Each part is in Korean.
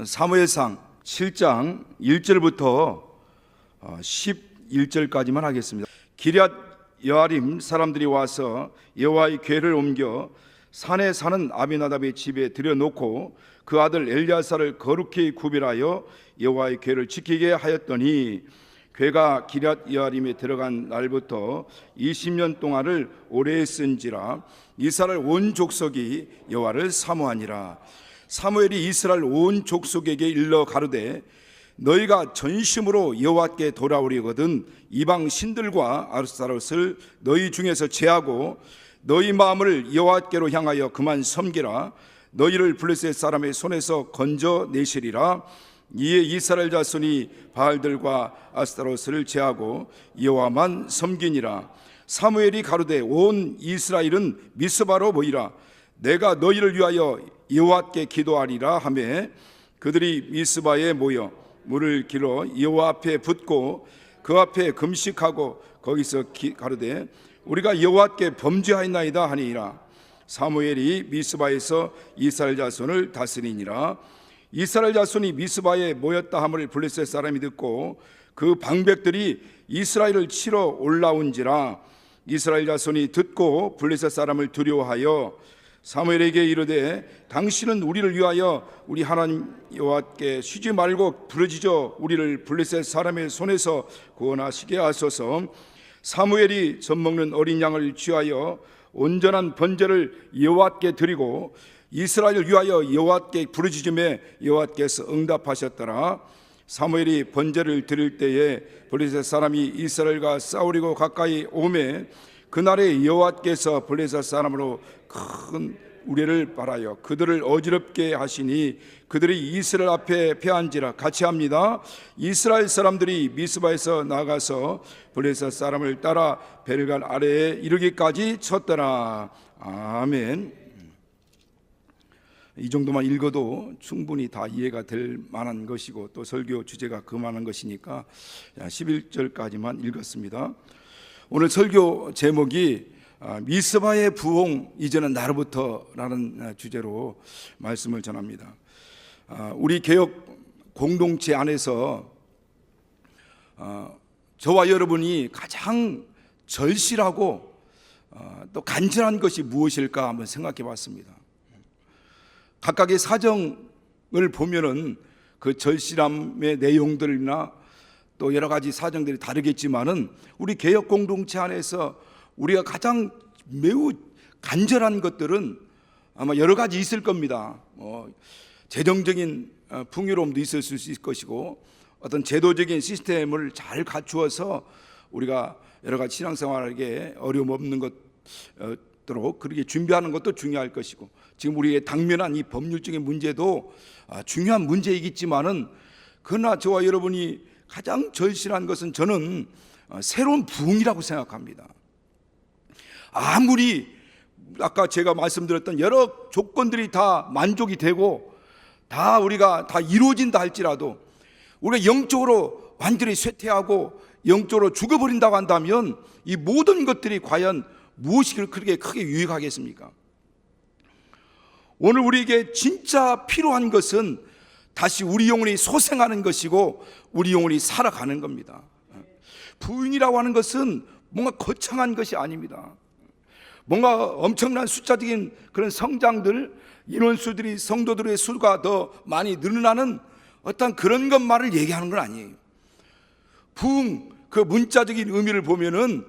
사무엘상 7장 1절부터 11절까지만 하겠습니다. 기럇 여아림 사람들이 와서 여호와의 궤를 옮겨 산에 사는 아비나답의 집에 들여놓고 그 아들 엘리야사를 거룩히 구별하여 여호와의 궤를 지키게 하였더니 궤가 기럇 여아림에 들어간 날부터 20년 동안을 오래 쓴지라 이스라엘 온 족속이 여호와를 사모하니라. 사무엘이 이스라엘 온 족속에게 일러 가르되 너희가 전심으로 여호와께 돌아오려거든 이방 신들과 아스타롯을 너희 중에서 제하고 너희 마음을 여호와께로 향하여 그만 섬기라. 너희를 블레셋 사람의 손에서 건져내시리라. 이에 이스라엘 자손이 바알들과 아스타롯을 제하고 여호와만 섬기니라. 사무엘이 가로되 온 이스라엘은 미스바로 모이라. 내가 너희를 위하여 여호와께 기도하리라 하매 그들이 미스바에 모여 물을 길어 여호와 앞에 붓고 그 앞에 금식하고 거기서 가로되 우리가 여호와께 범죄하였나이다 하니라. 사무엘이 미스바에서 이스라엘 자손을 다스리니라. 이스라엘 자손이 미스바에 모였다 함을 블레셋 사람이 듣고 그 방백들이 이스라엘을 치러 올라온지라. 이스라엘 자손이 듣고 블레셋 사람을 두려워하여 사무엘에게 이르되 당신은 우리를 위하여 우리 하나님 여호와께 쉬지 말고 부르짖어 우리를 블레셋 사람의 손에서 구원하시게 하소서. 사무엘이 젖먹는 어린 양을 취하여 온전한 번제를 여호와께 드리고 이스라엘을 위하여 여호와께 부르짖음에 여호와께서 응답하셨더라. 사무엘이 번제를 드릴 때에 블레셋 사람이 이스라엘과 싸우려고 가까이 오매 그날에 여호와께서 블레셋 사람으로 큰 우레를 발하여 그들을 어지럽게 하시니 그들이 이스라엘 앞에 패한지라. 같이 합니다. 이스라엘 사람들이 미스바에서 나가서 블레셋 사람을 따라 베르갈 아래에 이르기까지 쳤더라. 아멘. 이 정도만 읽어도 충분히 다 이해가 될 만한 것이고 또 설교 주제가 그만한 것이니까 11절까지만 읽었습니다. 오늘 설교 제목이 미스바의 부흥 이제는 나로부터라는 주제로 말씀을 전합니다. 우리 개혁 공동체 안에서 저와 여러분이 가장 절실하고 또 간절한 것이 무엇일까 한번 생각해 봤습니다. 각각의 사정을 보면은 그 절실함의 내용들이나 또 여러 가지 사정들이 다르겠지만은 우리 개혁 공동체 안에서 우리가 가장 매우 간절한 것들은 아마 여러 가지 있을 겁니다. 재정적인 풍요로움도 있을 수 있을 것이고 어떤 제도적인 시스템을 잘 갖추어서 우리가 여러 가지 신앙생활에게 어려움 없는 것도록 그렇게 준비하는 것도 중요할 것이고 지금 우리의 당면한 이 법률적인 문제도 중요한 문제이겠지만은 그러나 저와 여러분이 가장 절실한 것은 저는 새로운 부흥이라고 생각합니다. 아무리 아까 제가 말씀드렸던 여러 조건들이 다 만족이 되고 다 우리가 다 이루어진다 할지라도 우리가 영적으로 완전히 쇠퇴하고 영적으로 죽어버린다고 한다면 이 모든 것들이 과연 무엇이 그렇게 크게 유익하겠습니까? 오늘 우리에게 진짜 필요한 것은 다시 우리 영혼이 소생하는 것이고 우리 영혼이 살아가는 겁니다. 부흥이라고 하는 것은 뭔가 거창한 것이 아닙니다. 뭔가 엄청난 숫자적인 그런 성장들, 인원수들이 성도들의 수가 더 많이 늘어나는 어떤 그런 것만을 얘기하는 건 아니에요. 부흥, 그 문자적인 의미를 보면은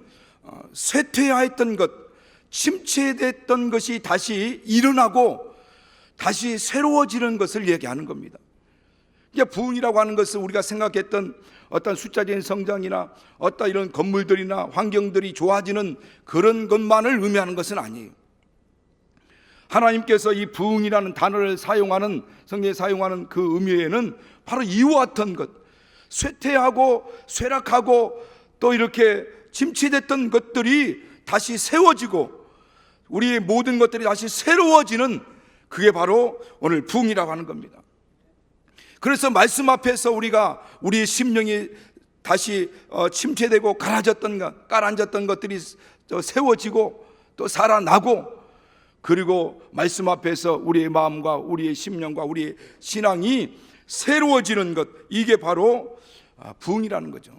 쇠퇴하였던 것, 침체됐던 것이 다시 일어나고 다시 새로워지는 것을 얘기하는 겁니다. 그러니까 부흥이라고 하는 것은 우리가 생각했던 어떤 숫자적인 성장이나 어떤 이런 건물들이나 환경들이 좋아지는 그런 것만을 의미하는 것은 아니에요. 하나님께서 이 부흥이라는 단어를 사용하는 성경에 사용하는 그 의미에는 바로 이와 같은 것, 쇠퇴하고 쇠락하고 또 이렇게 침체됐던 것들이 다시 세워지고 우리의 모든 것들이 다시 새로워지는 그게 바로 오늘 부흥이라고 하는 겁니다. 그래서 말씀 앞에서 우리가 우리의 심령이 다시 침체되고 가라앉았던 것들이 세워지고 또 살아나고 그리고 말씀 앞에서 우리의 마음과 우리의 심령과 우리의 신앙이 새로워지는 것, 이게 바로 부흥이라는 거죠.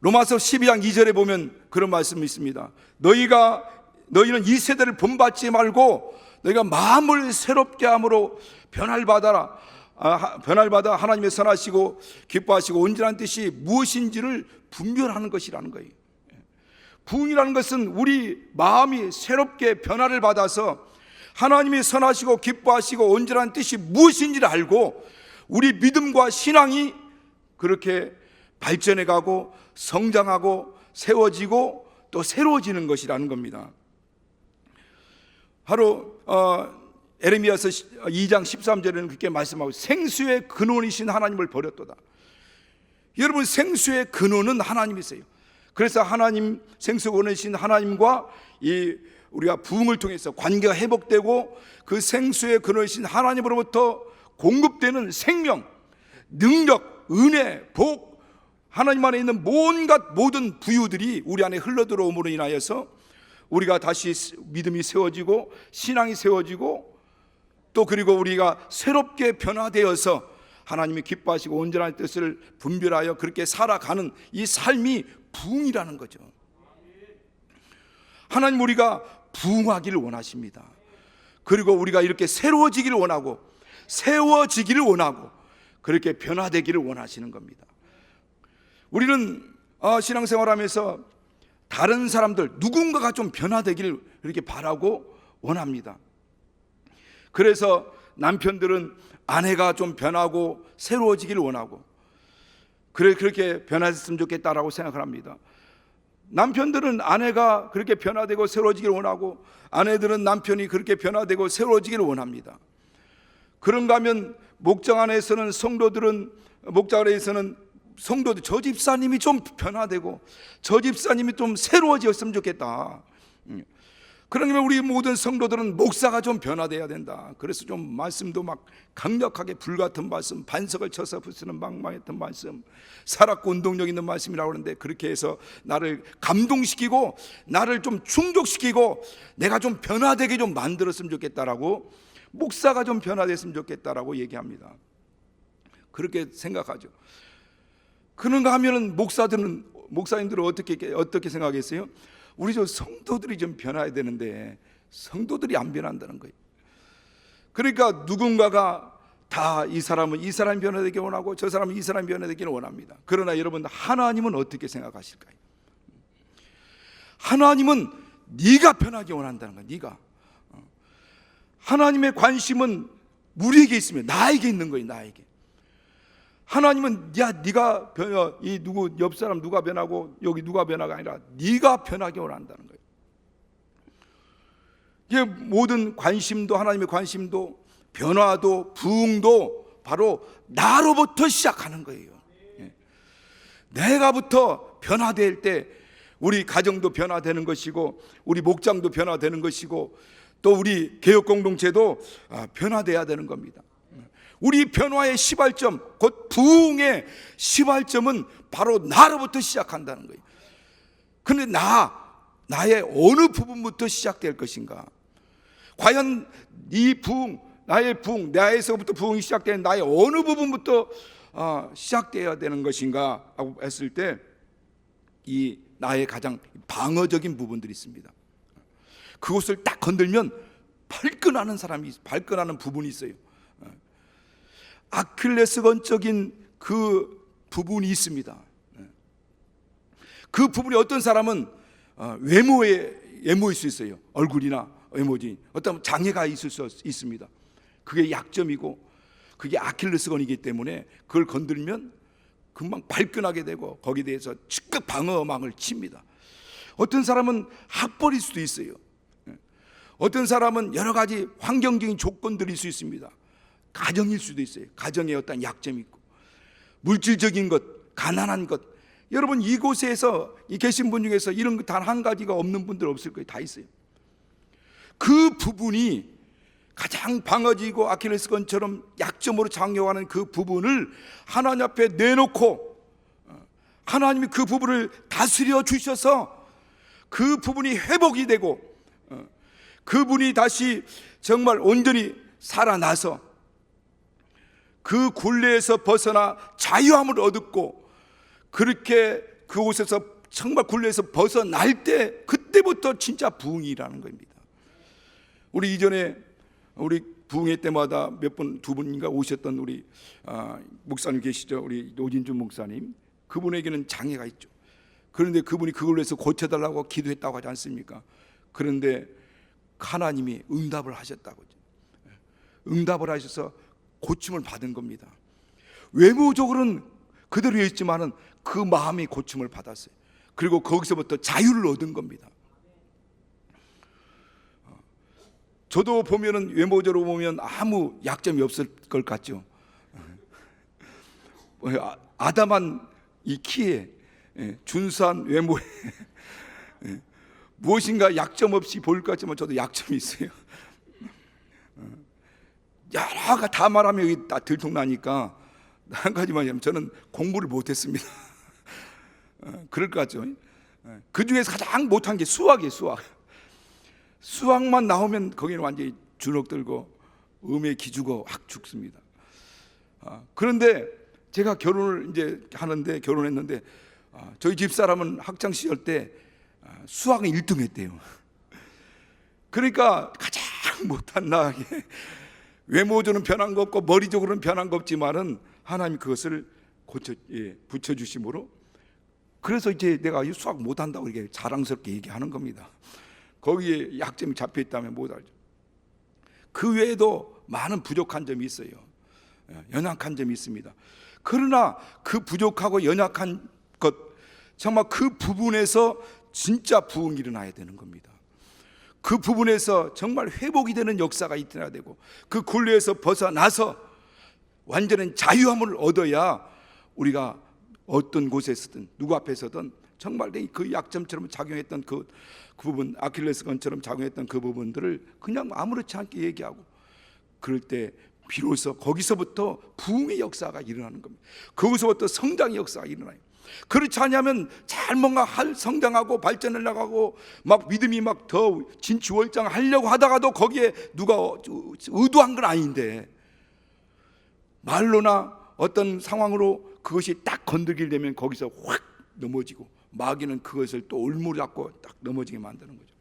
로마서 12장 2절에 보면 그런 말씀이 있습니다. 너희는 이 세대를 본받지 말고 너희가 마음을 새롭게 함으로 변화를 받아 하나님의 선하시고 기뻐하시고 온전한 뜻이 무엇인지를 분별하는 것이라는 거예요. 부흥이라는 것은 우리 마음이 새롭게 변화를 받아서 하나님이 선하시고 기뻐하시고 온전한 뜻이 무엇인지를 알고 우리 믿음과 신앙이 그렇게 발전해 가고 성장하고 세워지고 또 새로워지는 것이라는 겁니다. 바로 에레미야서 2장 13절에는 그렇게 말씀하고 생수의 근원이신 하나님을 버렸도다. 여러분, 생수의 근원은 하나님이세요. 그래서 하나님, 생수의 근원이신 하나님과 우리가 부흥을 통해서 관계가 회복되고 그 생수의 근원이신 하나님으로부터 공급되는 생명, 능력, 은혜, 복, 하나님 안에 있는 모든 부유들이 우리 안에 흘러들어옴으로 인하여서 우리가 다시 믿음이 세워지고 신앙이 세워지고 또 그리고 우리가 새롭게 변화되어서 하나님이 기뻐하시고 온전한 뜻을 분별하여 그렇게 살아가는 이 삶이 부흥이라는 거죠. 하나님, 우리가 부흥하기를 원하십니다. 그리고 우리가 이렇게 새로워지기를 원하고 세워지기를 원하고 그렇게 변화되기를 원하시는 겁니다. 우리는 신앙생활하면서 다른 사람들 누군가가 좀 변화되기를 그렇게 바라고 원합니다. 그래서 남편들은 아내가 좀 변하고 새로워지기를 원하고 그렇게 변화됐으면 좋겠다라고 생각을 합니다. 남편들은 아내가 그렇게 변화되고 새로워지기를 원하고 아내들은 남편이 그렇게 변화되고 새로워지기를 원합니다. 그런가 하면 목장 안에서는 저 집사님이 좀 변화되고 저 집사님이 좀 새로워졌으면 좋겠다. 그러면 우리 모든 성도들은 목사가 좀 변화돼야 된다. 그래서 좀 말씀도 막 강력하게 불같은 말씀, 반석을 쳐서 부수는 망망했던 말씀, 살았고 운동력 있는 말씀이라고 하는데 그렇게 해서 나를 감동시키고 나를 좀 충족시키고 내가 좀 변화되게 좀 만들었으면 좋겠다라고, 목사가 좀 변화됐으면 좋겠다라고 얘기합니다. 그렇게 생각하죠. 그런가 하면은 목사님들은 어떻게 생각했어요? 우리 저 성도들이 좀 변화해야 되는데 성도들이 안 변한다는 거예요. 그러니까 누군가가 다 이 사람이 변화되기 원하고 저 사람은 이 사람이 변화되기를 원합니다. 그러나 여러분, 하나님은 어떻게 생각하실까요? 하나님은 네가 변하기 원한다는 거예요. 네가. 하나님의 관심은 우리에게 있으면 나에게 있는 거예요. 나에게. 하나님은 네가 옆 사람 누가 변하고 여기 누가 변화가 아니라 네가 변하기 원한다는 거예요. 이게 모든 관심도, 하나님의 관심도, 변화도, 부흥도 바로 나로부터 시작하는 거예요. 내가부터 변화될 때 우리 가정도 변화되는 것이고 우리 목장도 변화되는 것이고 또 우리 개혁 공동체도 변화돼야 되는 겁니다. 우리 변화의 시발점, 곧 부흥의 시발점은 바로 나로부터 시작한다는 거예요. 그런데 나의 어느 부분부터 시작될 것인가? 과연 이 부흥, 나에서부터 부흥이 시작되는 나의 어느 부분부터 시작되어야 되는 것인가 하고 했을 때 이 나의 가장 방어적인 부분들이 있습니다. 그것을 딱 건들면 발끈하는 부분이 있어요. 아킬레스건적인 그 부분이 있습니다. 그 부분이 어떤 사람은 외모일 수 있어요. 얼굴이나 외모지 어떤 장애가 있을 수 있습니다. 그게 약점이고 그게 아킬레스건이기 때문에 그걸 건들면 금방 발끈하게 되고 거기에 대해서 즉각 방어망을 칩니다. 어떤 사람은 학벌일 수도 있어요. 어떤 사람은 여러 가지 환경적인 조건들일 수 있습니다. 가정일 수도 있어요. 가정에 어떤 약점이 있고 물질적인 것, 가난한 것. 여러분, 이곳에서 계신 분 중에서 이런 단 한 가지가 없는 분들 없을 거예요. 다 있어요. 그 부분이 가장 방어지고 아킬레스건처럼 약점으로 작용하는 그 부분을 하나님 앞에 내놓고 하나님이 그 부분을 다스려 주셔서 그 부분이 회복이 되고 그분이 다시 정말 온전히 살아나서 그 굴레에서 벗어나 자유함을 얻었고, 그렇게 그곳에서 정말 굴레에서 벗어날 때 그때부터 진짜 부흥이라는 겁니다. 우리 이전에 우리 부흥회 때마다 몇 분, 두 분인가 오셨던 우리 목사님 계시죠? 우리 노진주 목사님. 그분에게는 장애가 있죠. 그런데 그분이 그걸로 해서 고쳐달라고 기도했다고 하지 않습니까? 그런데 하나님이 응답을 하셨다고. 응답을 하셔서 고침을 받은 겁니다. 외모적으로는 그대로 있지만은 그 마음이 고침을 받았어요. 그리고 거기서부터 자유를 얻은 겁니다. 저도 보면은 외모적으로 보면 아무 약점이 없을 것 같죠. 아담한 이 키에, 준수한 외모에 무엇인가 약점 없이 보일 것 같지만 저도 약점이 있어요. 여러가 다 말하면 여기 다 들통나니까 한 가지만 하면 저는 공부를 못했습니다. 그럴 것 같죠. 그 중에서 가장 못한 게 수학이에요. 수학만 나오면 거기는 완전히 주눅들고 음에 기죽어 확 죽습니다. 그런데 제가 결혼을 이제 하는데, 결혼했는데 저희 집사람은 학창 시절 때 수학은 1등 했대요. 그러니까 가장 못한 나에게 외모적으로는 변한 거 없고 머리적으로는 변한 거 없지만은 하나님이 그것을 붙여주심으로, 그래서 이제 내가 수학 못한다고 이렇게 자랑스럽게 얘기하는 겁니다. 거기에 약점이 잡혀있다면 못하죠. 그 외에도 많은 부족한 점이 있어요. 연약한 점이 있습니다. 그러나 그 부족하고 연약한 것, 정말 그 부분에서 진짜 부흥이 일어나야 되는 겁니다. 그 부분에서 정말 회복이 되는 역사가 일어나야 되고, 그 굴레에서 벗어나서 완전한 자유함을 얻어야 우리가 어떤 곳에서든 누구 앞에서든 정말 그 약점처럼 작용했던 그 부분, 아킬레스건처럼 작용했던 그 부분들을 그냥 아무렇지 않게 얘기하고, 그럴 때 비로소 거기서부터 부흥의 역사가 일어나는 겁니다. 거기서부터 성장의 역사가 일어나요. 그렇지 않으면 잘 뭔가 성장하고 발전을 나가고 막 믿음이 막 더 진취월장하려고 하다가도 거기에 누가 의도한 건 아닌데, 말로나 어떤 상황으로 그것이 딱 건드리게 되면 거기서 확 넘어지고, 마귀는 그것을 또 올무를 잡고 딱 넘어지게 만드는 거죠.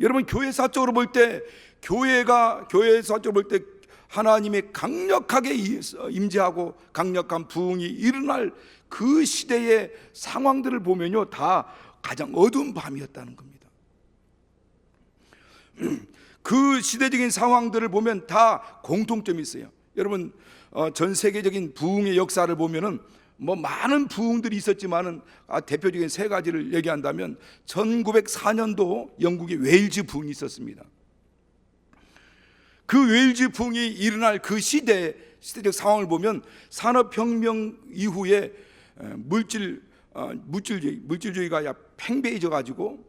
여러분, 교회사적으로 볼 때, 교회사적으로 볼 때 하나님의 강력하게 임재하고 강력한 부흥이 일어날 그 시대의 상황들을 보면요, 다 가장 어두운 밤이었다는 겁니다. 그 시대적인 상황들을 보면 다 공통점이 있어요. 여러분, 전 세계적인 부흥의 역사를 보면은 많은 부흥들이 있었지만은 대표적인 세 가지를 얘기한다면, 1904년도 영국의 웨일즈 부흥이 있었습니다. 그 웨일즈 부흥이 일어날 그 시대적 상황을 보면, 산업혁명 이후에 물질주의가 팽배해져 가지고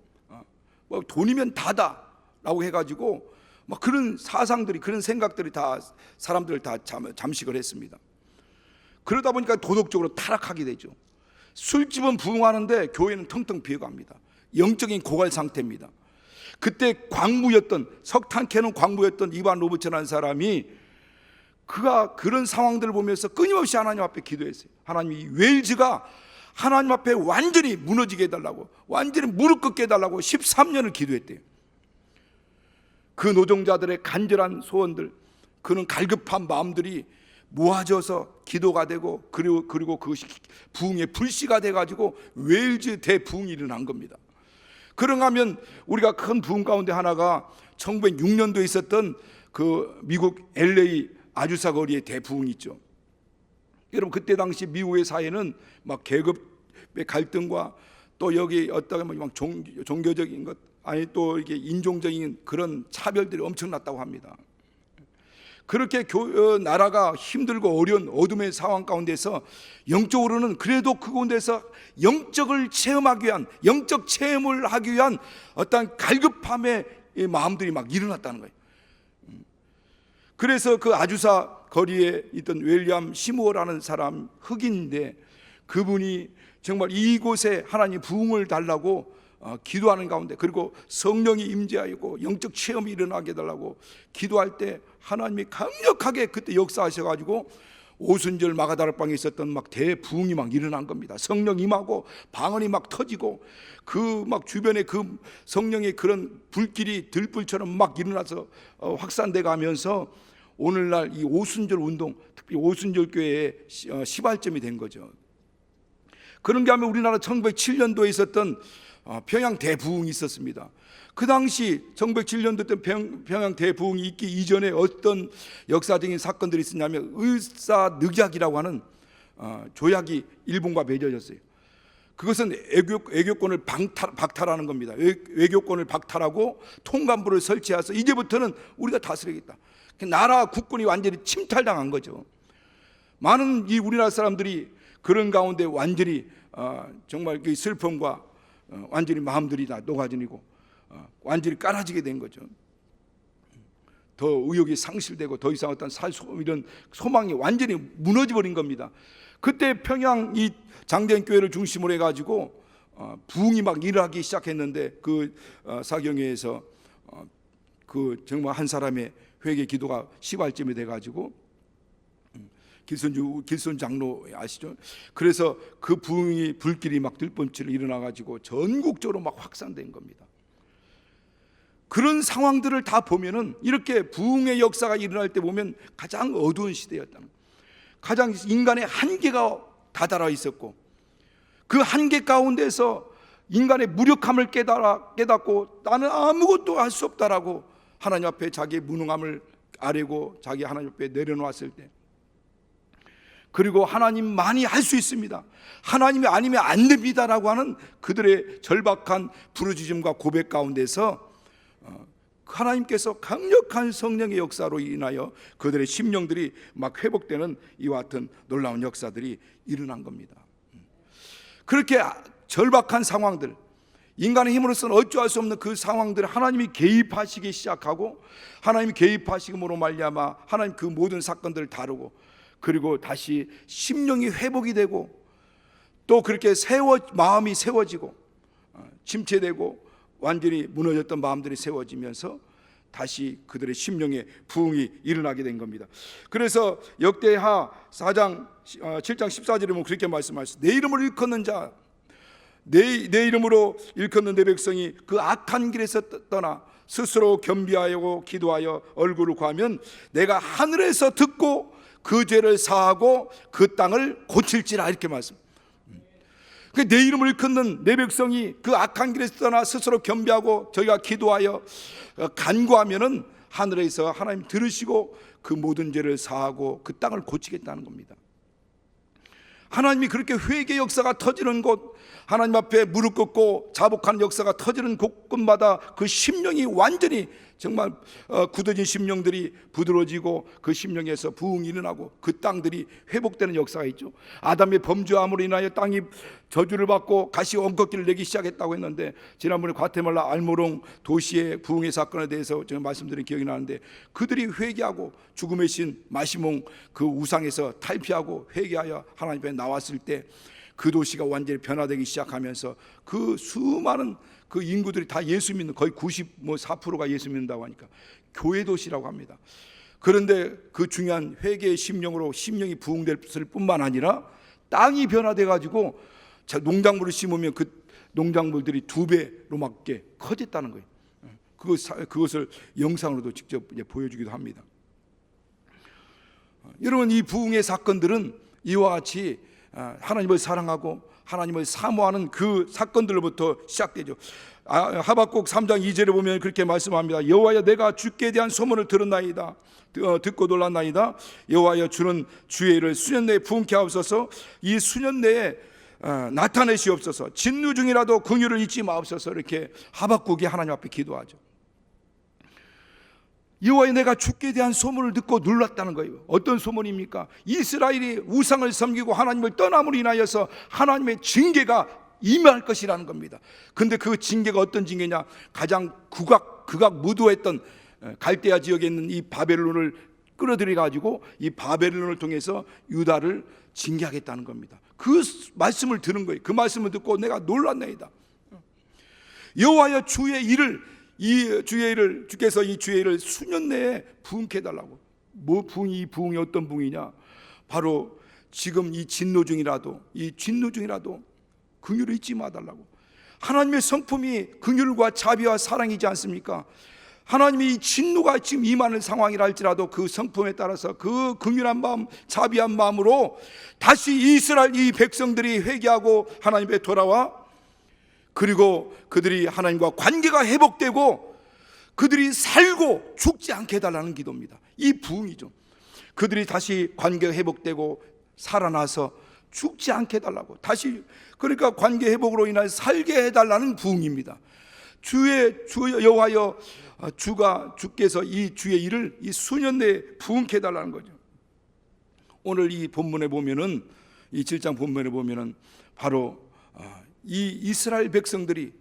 돈이면 다다라고 해가지고 그런 사상들이, 그런 생각들이 다 사람들을 다 잠식을 했습니다. 그러다 보니까 도덕적으로 타락하게 되죠. 술집은 부흥하는데 교회는 텅텅 비어갑니다. 영적인 고갈 상태입니다. 그때 석탄 캐는 광부였던 이반 로버츠라는 사람이, 그가 그런 상황들을 보면서 끊임없이 하나님 앞에 기도했어요. 하나님, 이 웨일즈가 하나님 앞에 완전히 무너지게 해달라고, 완전히 무릎 꿇게 해달라고 13년을 기도했대요. 그 노동자들의 간절한 소원들, 그는 갈급한 마음들이 모아져서 기도가 되고, 그리고 그것이 부흥의 불씨가 돼가지고 웨일즈 대부흥이 일어난 겁니다. 그런가 하면 우리가 큰 부흥 가운데 하나가 1906년도에 있었던 그 미국 LA 아주사 거리의 대부흥이 있죠. 여러분, 그때 당시 미국의 사회는 막 계급의 갈등과 또 여기 어떻게 보면 종교적인 것, 아니 또 이게 인종적인 그런 차별들이 엄청났다고 합니다. 그렇게 나라가 힘들고 어려운 어둠의 상황 가운데서 영적으로는 그래도 그 가운데서 영적을 체험하기 위한, 영적 체험을 하기 위한 어떤 갈급함의 마음들이 막 일어났다는 거예요. 그래서 그 아주사 거리에 있던 윌리엄 시무어라는 사람, 흑인인데, 그분이 정말 이곳에 하나님 부흥을 달라고 기도하는 가운데, 그리고 성령이 임재하고 영적 체험이 일어나게 해달라고 기도할 때 하나님이 강력하게 그때 역사하셔가지고 오순절 마가다락방에 있었던 막 대부흥이 막 일어난 겁니다. 성령 임하고 방언이 막 터지고 그 막 주변에 그 성령의 그런 불길이 들불처럼 막 일어나서 확산돼 가면서 오늘날 이 오순절 운동, 특히 오순절 교회의 시발점이 된 거죠. 그런 게 하면 우리나라 1907년도에 있었던 평양 대부흥이 있었습니다. 그 당시 1907년도 때 평양 대부흥이 있기 이전에 어떤 역사적인 사건들이 있었냐면 을사늑약이라고 하는 조약이 일본과 맺어졌어요. 그것은 외교권을 박탈하는 겁니다. 외교권을 박탈하고 통감부를 설치해서 이제부터는 우리가 다스리겠다. 나라 국군이 완전히 침탈당한 거죠. 많은 이 우리나라 사람들이 그런 가운데 완전히 정말 그 슬픔과 완전히 마음들이 다 녹아지고 완전히 깔아지게 된 거죠. 더 의욕이 상실되고 더 이상 어떤 이런 소망이 완전히 무너져 버린 겁니다. 그때 평양 이 장대인 교회를 중심으로 해가지고 부흥이 막 일어나기 시작했는데 그 사경회에서 그 정말 한 사람의 회개 기도가 시발점이 돼가지고 길손 장로 아시죠? 그래서 그 부흥이 불길이 막 들번치로 일어나가지고 전국적으로 막 확산된 겁니다. 그런 상황들을 다 보면은 이렇게 부흥의 역사가 일어날 때 보면 가장 어두운 시대였다는, 가장 인간의 한계가 다다라 있었고 그 한계 가운데서 인간의 무력함을 깨닫고 나는 아무것도 할 수 없다라고 하나님 앞에 자기의 무능함을 아뢰고 자기 하나님 앞에 내려놓았을 때, 그리고 하나님만이 할 수 있습니다, 하나님이 아니면 안 됩니다라고 하는 그들의 절박한 부르짖음과 고백 가운데서 하나님께서 강력한 성령의 역사로 인하여 그들의 심령들이 막 회복되는 이와 같은 놀라운 역사들이 일어난 겁니다. 그렇게 절박한 상황들, 인간의 힘으로서는 어찌할 수 없는 그 상황들을 하나님이 개입하시기 시작하고, 하나님이 개입하시므로 말미암아 하나님 그 모든 사건들을 다루고, 그리고 다시 심령이 회복이 되고, 또 그렇게 마음이 세워지고 침체되고 완전히 무너졌던 마음들이 세워지면서 다시 그들의 심령의 부흥이 일어나게 된 겁니다. 그래서 역대하 4장 7장 14절에 보면 그렇게 말씀하셨어요. 내 이름을 일컫는 자, 내 이름으로 일컫는 내 백성이 그 악한 길에서 떠나 스스로 겸비하여 기도하여 얼굴을 구하면 내가 하늘에서 듣고 그 죄를 사하고 그 땅을 고칠지라, 이렇게 말씀. 내 이름을 일컫는 내 백성이 그 악한 길에서 떠나 스스로 겸비하고 저희가 기도하여 간구하면은 하늘에서 하나님 들으시고 그 모든 죄를 사하고 그 땅을 고치겠다는 겁니다. 하나님이 그렇게 회개 역사가 터지는 곳, 하나님 앞에 무릎 꿇고 자복하는 역사가 터지는 곳마다 그 심령이 완전히 정말 굳어진 심령들이 부드러워지고 그 심령에서 부흥이 일어나고 그 땅들이 회복되는 역사가 있죠. 아담의 범죄함으로 인하여 땅이 저주를 받고 가시 엉겅기를 내기 시작했다고 했는데, 지난번에 과테말라 알모롱 도시의 부흥의 사건에 대해서 제가 말씀드린 기억이 나는데, 그들이 회개하고 죽음의 신 마시몽 그 우상에서 탈피하고 회개하여 하나님 앞에 나왔을 때 그 도시가 완전히 변화되기 시작하면서 그 수많은 그 인구들이 다 예수 믿는, 거의 94%가 예수 믿는다고 하니까 교회 도시라고 합니다. 그런데 그 중요한 회개의 심령으로 심령이 부흥됐을 뿐만 아니라 땅이 변화돼 가지고 농작물을 심으면 그 농작물들이 2배로 막 커졌다는 거예요. 그것을 영상으로도 직접 보여주기도 합니다. 여러분, 이 부흥의 사건들은 이와 같이 하나님을 사랑하고 하나님을 사모하는 그 사건들로부터 시작되죠. 하박국 3장 2절에 보면 그렇게 말씀합니다. 여호와여, 내가 주께 대한 소문을 들었나이다. 듣고 놀랐나이다. 여호와여, 주는 주의 일을 수년 내에 부흥케 하옵소서. 이 수년 내에 나타내시옵소서. 진노 중이라도 긍휼을 잊지 마옵소서. 이렇게 하박국이 하나님 앞에 기도하죠. 여호와여, 내가 주께 대한 소문을 듣고 놀랐다는 거예요. 어떤 소문입니까? 이스라엘이 우상을 섬기고 하나님을 떠남으로 인하여서 하나님의 징계가 임할 것이라는 겁니다. 근데 그 징계가 어떤 징계냐? 가장 극악 무도했던 갈대아 지역에 있는 이 바벨론을 끌어들여 가지고 이 바벨론을 통해서 유다를 징계하겠다는 겁니다. 그 말씀을 들은 거예요. 그 말씀을 듣고 내가 놀랐나이다. 여호와여, 주의 일을 이 주의를 주께서 이 주의를 수년 내에 부흥케 해달라고. 뭐 부흥이 부흥이 어떤 부흥이냐? 바로 지금 이 진노 중이라도 긍휼을 잊지 마달라고. 하나님의 성품이 긍휼과 자비와 사랑이지 않습니까? 하나님이 이 진노가 지금 임하는 상황이라 할지라도 그 성품에 따라서 그 긍휼한 마음, 자비한 마음으로 다시 이스라엘 이 백성들이 회개하고 하나님께 돌아와, 그리고 그들이 하나님과 관계가 회복되고 그들이 살고 죽지 않게 해달라는 기도입니다. 이 부흥이죠. 그들이 다시 관계가 회복되고 살아나서 죽지 않게 해달라고, 다시 그러니까 관계 회복으로 인하여 살게 해달라는 부흥입니다. 주 여호와여, 주께서 이 주의 일을 이 수년 내에 부흥케 해달라는 거죠. 오늘 이 본문에 보면은, 이 7장 본문에 보면은 바로 이 이스라엘 백성들이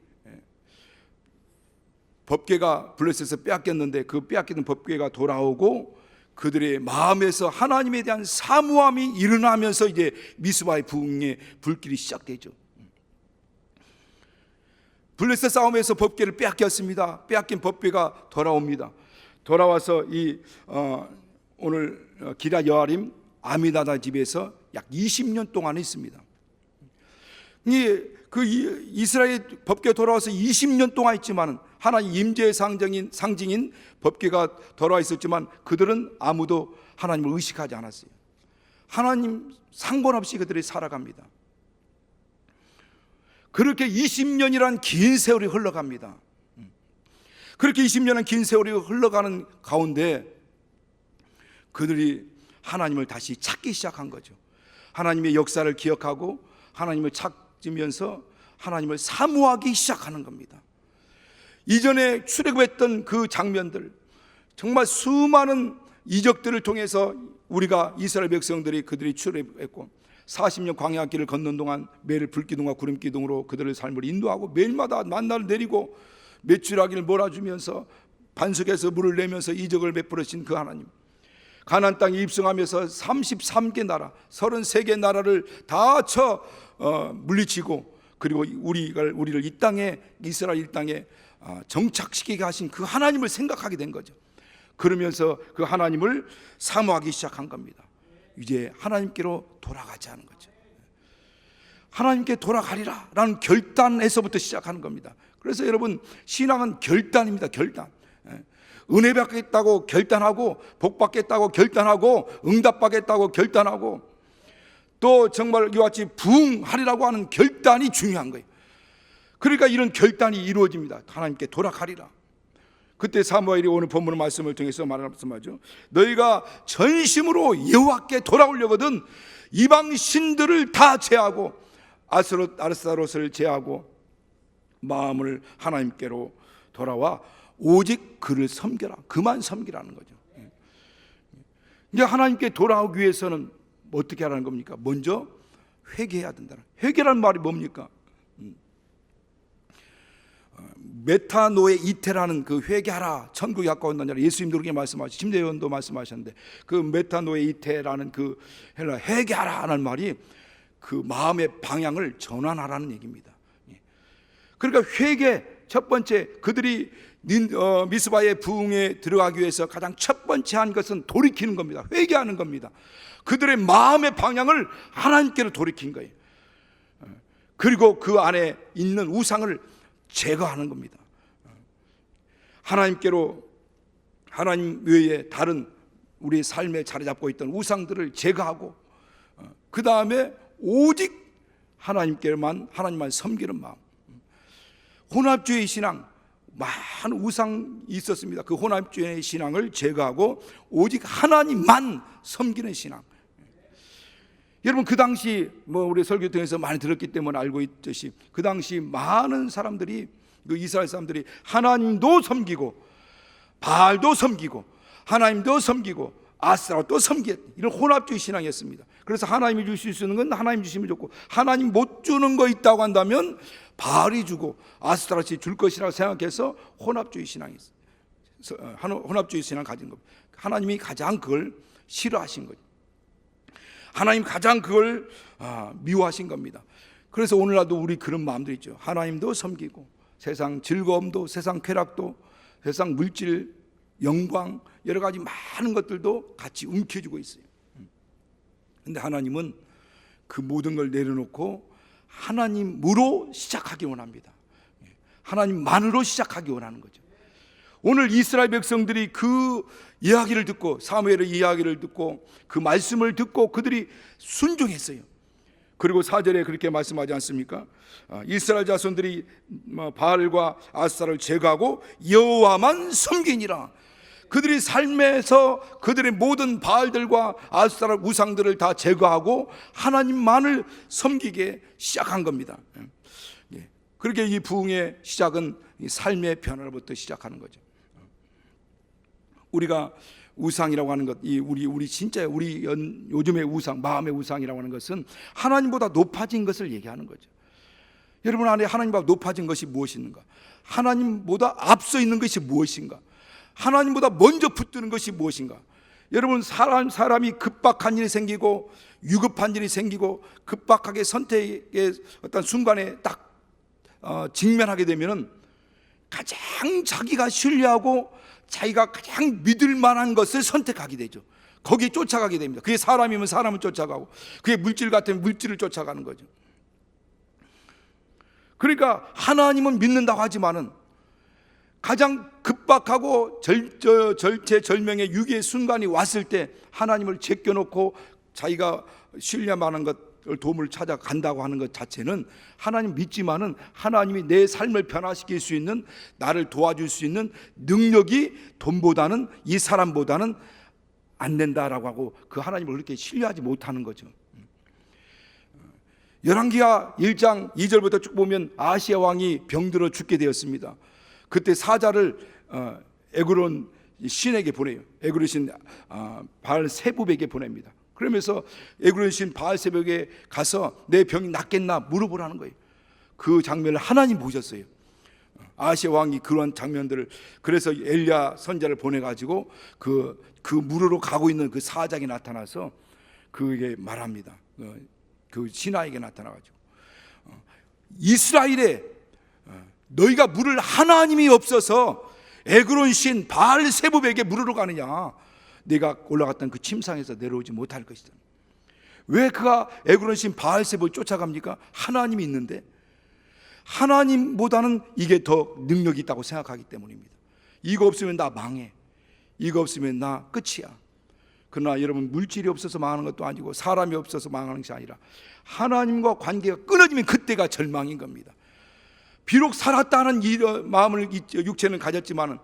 법궤가 블레셋에서 빼앗겼는데 그 빼앗기는 법궤가 돌아오고 그들의 마음에서 하나님에 대한 사모함이 일어나면서 이제 미스바의 부흥의 불길이 시작되죠. 블레셋 싸움에서 법궤를 빼앗겼습니다. 빼앗긴 법궤가 돌아옵니다. 돌아와서 이 오늘 기럇 여아림 아미나답 집에서 약 20년 동안 있습니다. 이스라엘 법궤 돌아와서 20년 동안 있지만 하나님 임재의 상징인 법궤가 돌아와 있었지만 그들은 아무도 하나님을 의식하지 않았어요. 하나님 상관없이 그들이 살아갑니다. 그렇게 20년이란 긴 세월이 흘러갑니다. 그렇게 20년은 긴 세월이 흘러가는 가운데 그들이 하나님을 다시 찾기 시작한 거죠. 하나님의 역사를 기억하고 하나님을 찾으면서 하나님을 사모하기 시작하는 겁니다. 이전에 출애굽했던 그 장면들, 정말 수많은 이적들을 통해서 우리가 이스라엘 백성들이 그들이 출애굽했고 40년 광야길을 걷는 동안 매일 불기둥과 구름기둥으로 그들의 삶을 인도하고 매일마다 만나를 내리고 메추라기를 몰아주면서 반석에서 물을 내면서 이적을 베풀으신 그 하나님, 가나안 땅에 입성하면서 33개 나라 33개 나라를 다 물리치고 그리고 우리를 이 땅에, 이스라엘 이 땅에 정착시키게 하신 그 하나님을 생각하게 된 거죠. 그러면서 그 하나님을 사모하기 시작한 겁니다. 이제 하나님께로 돌아가자는 거죠. 하나님께 돌아가리라 라는 결단에서부터 시작하는 겁니다. 그래서 여러분, 신앙은 결단입니다. 결단. 은혜 받겠다고 결단하고, 복 받겠다고 결단하고, 응답 받겠다고 결단하고, 또 정말 이와 같이 부흥하리라고 하는 결단이 중요한 거예요. 그러니까 이런 결단이 이루어집니다. 하나님께 돌아가리라. 그때 사무엘이 오늘 본문 말씀을 통해서 말씀하죠. 너희가 전심으로 여호와께 돌아오려거든 이방 신들을 다 제하고 아스타롯을 제하고 마음을 하나님께로 돌아와 오직 그를 섬겨라. 그만 섬기라는 거죠. 이제 하나님께 돌아오기 위해서는 어떻게 하라는 겁니까? 먼저 회개해야 된다. 회개란 말이 뭡니까? 메타노에 이테라는 그 회개하라, 천국이 가까웠느냐, 예수님도 그렇게 말씀하시고 심대원도 말씀하셨는데 그 메타노에 이테라는 그 헬라 회개하라 하는 말이 그 마음의 방향을 전환하라는 얘기입니다. 그러니까 회개, 첫 번째 그들이 미스바의 부흥에 들어가기 위해서 가장 첫 번째 한 것은 돌이키는 겁니다. 회개하는 겁니다. 그들의 마음의 방향을 하나님께로 돌이킨 거예요. 그리고 그 안에 있는 우상을 제거하는 겁니다. 하나님께로, 하나님 외에 다른 우리의 삶에 자리 잡고 있던 우상들을 제거하고 그 다음에 오직 하나님만 섬기는 마음. 혼합주의 신앙, 많은 우상이 있었습니다. 그 혼합주의 신앙을 제거하고 오직 하나님만 섬기는 신앙. 여러분, 그 당시 우리 설교 통해서 많이 들었기 때문에 알고 있듯이 그 당시 많은 사람들이, 그 이스라엘 사람들이 하나님도 섬기고 바알도 섬기고 하나님도 섬기고 아스타롯도 섬기고 이런 혼합주의 신앙이었습니다. 그래서 하나님이 주실 수 있는 건 하나님 주시면 좋고, 하나님 못 주는 거 있다고 한다면 바알이 주고 아스타롯이 줄 것이라고 생각해서 혼합주의 신앙이 있어요. 혼합주의 신앙 가진 겁니다. 하나님이 가장 그걸 싫어하신 거죠. 하나님 가장 그걸 미워하신 겁니다. 그래서 오늘날도 우리 그런 마음들 있죠. 하나님도 섬기고 세상 즐거움도, 세상 쾌락도, 세상 물질, 영광, 여러 가지 많은 것들도 같이 움켜쥐고 있어요. 그런데 하나님은 그 모든 걸 내려놓고 하나님으로 시작하기 원합니다. 하나님만으로 시작하기 원하는 거죠. 오늘 이스라엘 백성들이 그 이야기를 듣고, 사무엘의 이야기를 듣고 그 말씀을 듣고 그들이 순종했어요. 그리고 4절에 그렇게 말씀하지 않습니까? 이스라엘 자손들이 바알과 아스타를 제거하고 여호와만 섬기니라. 그들이 삶에서 그들의 모든 바알들과 아스타라 우상들을 다 제거하고 하나님만을 섬기게 시작한 겁니다. 그렇게 이 부흥의 시작은 삶의 변화로부터 시작하는 거죠. 우리가 우상이라고 하는 것, 우리 진짜 우리 요즘의 우상, 마음의 우상이라고 하는 것은 하나님보다 높아진 것을 얘기하는 거죠. 여러분 안에 하나님보다 높아진 것이 무엇인가? 하나님보다 앞서 있는 것이 무엇인가? 하나님보다 먼저 붙드는 것이 무엇인가? 여러분, 사람이 급박한 일이 생기고 위급한 일이 생기고 급박하게 선택의 어떤 순간에 딱 직면하게 되면은 가장 자기가 신뢰하고 자기가 가장 믿을 만한 것을 선택하게 되죠. 거기에 쫓아가게 됩니다. 그게 사람이면 사람을 쫓아가고, 그게 물질 같으면 물질을 쫓아가는 거죠. 그러니까 하나님은 믿는다고 하지만은 가장 급박하고 절체절명의 위기의 순간이 왔을 때 하나님을 제껴놓고 자기가 신뢰만한 것을 도움을 찾아간다고 하는 것 자체는 하나님 믿지만은 하나님이 내 삶을 변화시킬 수 있는, 나를 도와줄 수 있는 능력이 돈보다는, 이 사람보다는 안 된다라고 하고 그 하나님을 그렇게 신뢰하지 못하는 거죠. 열왕기하 1장 2절부터 쭉 보면 아시아 왕이 병들어 죽게 되었습니다. 그때 사자를 에그론 신에게 보내요. 에그론 신 바알세붑에게 보냅니다. 그러면서 에그론 신 바알세붑에게 가서 내 병이 낫겠나 물어보라는 거예요. 그 장면을 하나님 보셨어요. 아시아 왕이 그러한 장면들을, 그래서 엘리야 선지자를 보내가지고 그 물으로 가고 있는 그 사자에게 나타나서 그에게 말합니다. 그 신하에게 나타나가지고 이스라엘에 너희가 물을 하나님이 없어서 에그론 신 바알세붑에게 물으러 가느냐? 내가 올라갔던 그 침상에서 내려오지 못할 것이다. 왜 그가 에그론 신 바알세붑을 쫓아갑니까? 하나님이 있는데, 하나님보다는 이게 더 능력이 있다고 생각하기 때문입니다. 이거 없으면 나 망해, 이거 없으면 나 끝이야. 그러나 여러분, 물질이 없어서 망하는 것도 아니고 사람이 없어서 망하는 것이 아니라 하나님과 관계가 끊어지면 그때가 절망인 겁니다. 비록 살았다는 마음을 육체는 가졌지만은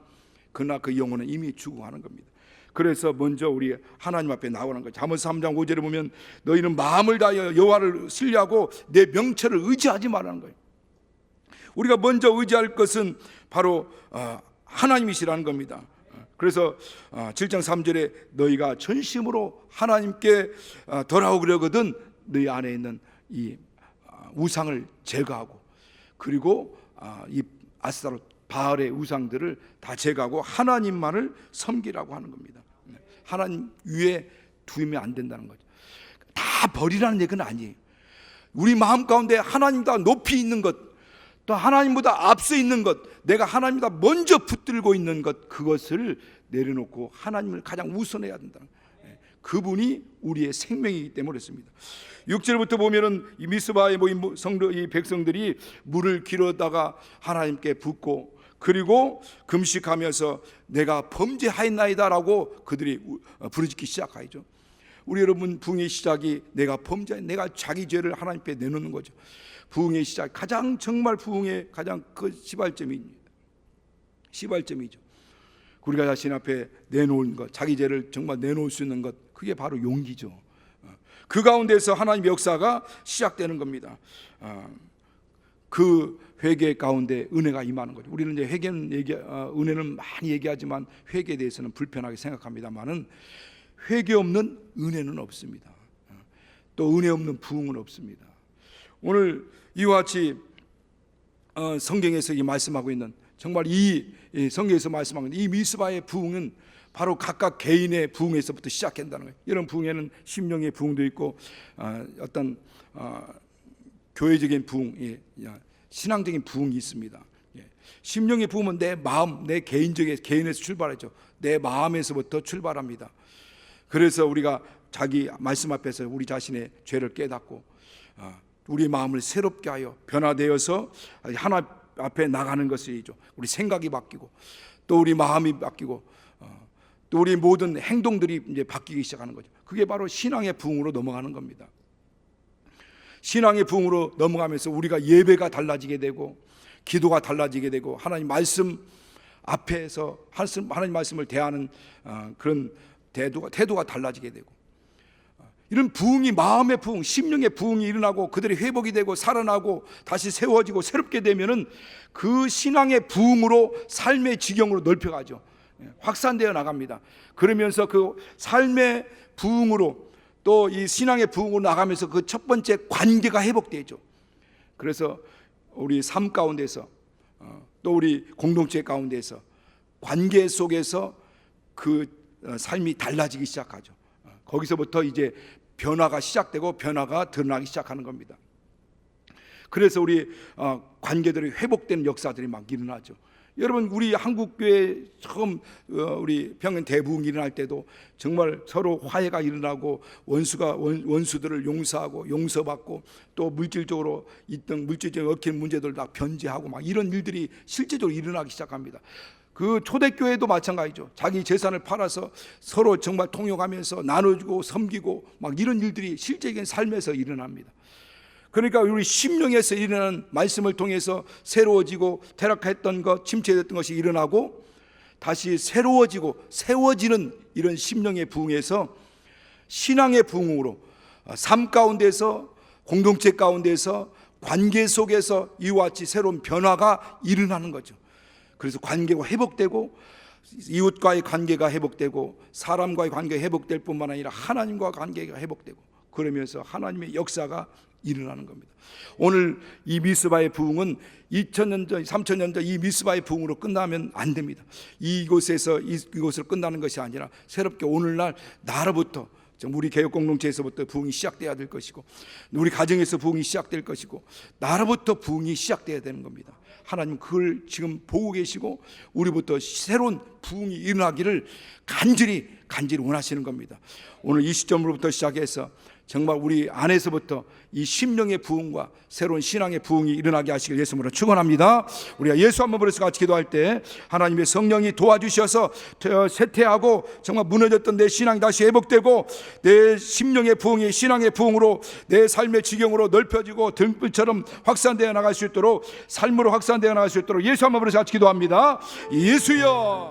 그러나 그 영혼은 이미 죽어가는 겁니다. 그래서 먼저 우리 하나님 앞에 나오는 거예요. 잠언 3장 5절에 보면 너희는 마음을 다하여 여호와를 신뢰하고 내 명철을 의지하지 말라는 거예요. 우리가 먼저 의지할 것은 바로 하나님이시라는 겁니다. 그래서 7장 3절에 너희가 전심으로 하나님께 돌아오려거든 너희 안에 있는 이 우상을 제거하고, 그리고 이 아스타롯 바알의 우상들을 다 제거하고 하나님만을 섬기라고 하는 겁니다. 하나님 위에 두면 안 된다는 거죠. 다 버리라는 얘기는 아니에요. 우리 마음 가운데 하나님보다 높이 있는 것, 또 하나님보다 앞서 있는 것, 내가 하나님보다 먼저 붙들고 있는 것, 그것을 내려놓고 하나님을 가장 우선해야 된다. 그분이 우리의 생명이기 때문에 그렇습니다. 6절부터 보면은 이 미스바에 모인 이 백성들이 물을 기르다가 하나님께 붓고, 그리고 금식하면서 내가 범죄하였나이다라고 그들이 부르짖기 시작하죠. 우리 여러분, 부흥의 시작이 내가 자기 죄를 하나님께 내놓는 거죠. 부흥의 시작, 가장 정말 부흥의 가장 그 시발점이죠. 우리가 자신 앞에 내놓은 것, 자기 죄를 정말 내놓을 수 있는 것, 그게 바로 용기죠. 그 가운데서 하나님의 역사가 시작되는 겁니다. 그 회개 가운데 은혜가 임하는 거죠. 우리는 이제 은혜는 많이 얘기하지만 회개에 대해서는 불편하게 생각합니다만은 회개 없는 은혜는 없습니다. 또 은혜 없는 부흥은 없습니다. 오늘 이와 같이 성경에서 말씀하고 있는, 정말 이 성경에서 말씀하고 있는 이 미스바의 부흥은 바로 각각 개인의 부흥에서부터 시작한다는 거예요. 이런 부흥에는 심령의 부흥도 있고 어떤 교회적인 부흥, 신앙적인 부흥이 있습니다. 심령의 부흥은 내 마음, 내 개인에서 출발하죠. 내 마음에서부터 출발합니다. 그래서 우리가 자기 말씀 앞에서 우리 자신의 죄를 깨닫고 우리 마음을 새롭게 하여 변화되어서 하나 앞에 나가는 것이죠. 우리 생각이 바뀌고 또 우리 마음이 바뀌고 또 우리 모든 행동들이 이제 바뀌기 시작하는 거죠. 그게 바로 신앙의 부흥으로 넘어가는 겁니다. 신앙의 부흥으로 넘어가면서 우리가 예배가 달라지게 되고 기도가 달라지게 되고 하나님 말씀 앞에서 하나님 말씀을 대하는 그런 태도가 달라지게 되고 이런 부흥이 마음의 부흥, 심령의 부흥이 일어나고 그들이 회복이 되고 살아나고 다시 세워지고 새롭게 되면은 그 신앙의 부흥으로 삶의 지경으로 넓혀가죠. 확산되어 나갑니다. 그러면서 그 삶의 부흥으로 또 이 신앙의 부흥으로 나가면서 그 첫 번째 관계가 회복되죠. 그래서 우리 삶 가운데서 또 우리 공동체 가운데서 관계 속에서 그 삶이 달라지기 시작하죠. 거기서부터 이제 변화가 시작되고 변화가 드러나기 시작하는 겁니다. 그래서 우리 관계들이 회복되는 역사들이 막 일어나죠. 여러분 우리 한국교회 처음 우리 평양 대부흥 일어날 때도 정말 서로 화해가 일어나고 원수들을 용서하고 용서받고 또 물질적으로 있던 물질적인 얽힌 문제들 다 변제하고 막 이런 일들이 실제적으로 일어나기 시작합니다. 그 초대교회도 마찬가지죠. 자기 재산을 팔아서 서로 정말 통용하면서 나눠주고 섬기고 막 이런 일들이 실제적인 삶에서 일어납니다. 그러니까 우리 심령에서 일어나는 말씀을 통해서 새로워지고 타락했던 것, 침체됐던 것이 일어나고 다시 새로워지고 세워지는 이런 심령의 부흥에서 신앙의 부흥으로 삶 가운데서 공동체 가운데서 관계 속에서 이와 같이 새로운 변화가 일어나는 거죠. 그래서 관계가 회복되고 이웃과의 관계가 회복되고 사람과의 관계가 회복될 뿐만 아니라 하나님과 관계가 회복되고 그러면서 하나님의 역사가 일어나는 겁니다. 오늘 이 미스바의 부흥은 2000년 전, 3000년 전 이 미스바의 부흥으로 끝나면 안 됩니다. 이곳으로 끝나는 것이 아니라 새롭게 오늘날 나로부터 우리 개혁 공동체에서부터 부흥이 시작돼야 될 것이고 우리 가정에서 부흥이 시작될 것이고 나로부터 부흥이 시작돼야 되는 겁니다. 하나님 그걸 지금 보고 계시고 우리부터 새로운 부흥이 일어나기를 간절히 원하시는 겁니다. 오늘 이 시점으로부터 시작해서 정말 우리 안에서부터 이 심령의 부흥과 새로운 신앙의 부흥이 일어나게 하시길 예수님으로 축원합니다. 우리가 예수 한번 부르면서 같이 기도할 때 하나님의 성령이 도와주셔서 쇠퇴하고 정말 무너졌던 내 신앙이 다시 회복되고 내 심령의 부흥이 신앙의 부흥으로 내 삶의 지경으로 넓혀지고 등불처럼 확산되어 나갈 수 있도록 삶으로 확산되어 나갈 수 있도록 예수 한번 부르면서 같이 기도합니다. 예수여